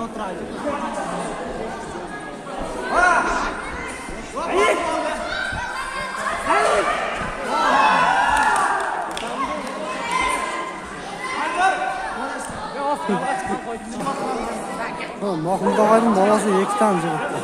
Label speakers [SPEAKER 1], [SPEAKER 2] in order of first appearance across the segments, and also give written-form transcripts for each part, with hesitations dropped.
[SPEAKER 1] oturaydı.
[SPEAKER 2] Mahmut ağayın balası 2 tane çıktı.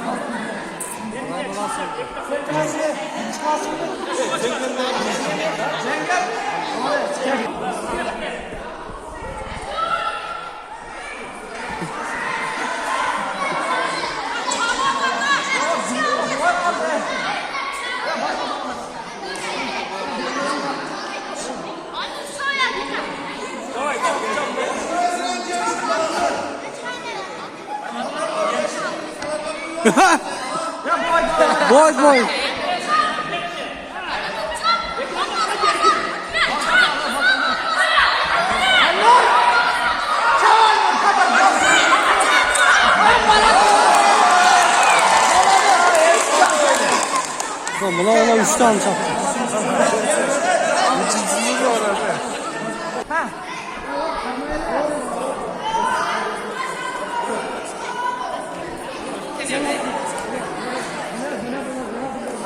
[SPEAKER 2] Boy. Buna 3 tane çaktı.
[SPEAKER 1] Üçüncüyü de orada.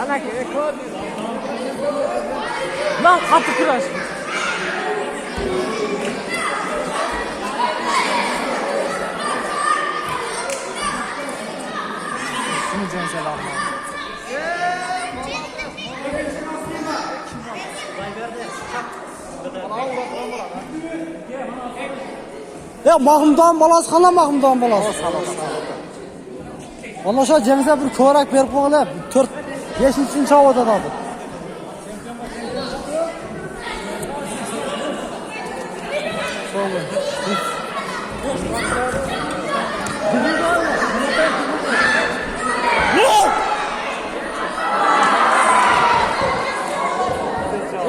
[SPEAKER 1] Ana gerek var. Lan katı kıraş. Şimdi selam.
[SPEAKER 2] Ya Mahmut'un balası kana Mahmut'un balası. Ondan sonra Cengiz'e bir kovarak verip kovalar. 4-5. çavada da.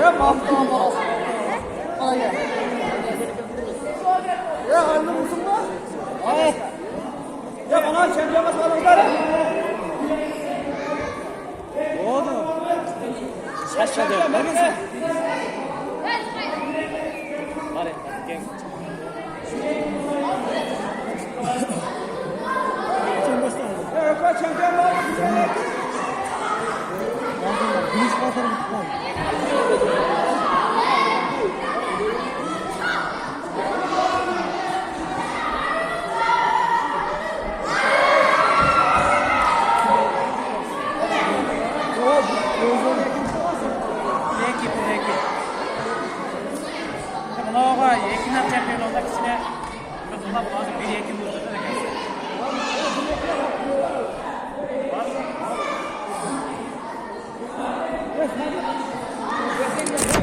[SPEAKER 2] Ya Mahmut'un balası. Ya aynı musun lan? Hayır. Ya bana şemsiye basmadılar. Oğlum. Şaşırdı. Ne misin? Hadi gel. Sen göster. Ya yok şemsiye var. Gümüş batarı gitmez.
[SPEAKER 1] Bunlar yekin yapacak yolda kişine kızılap lazım bir yekin bulacak.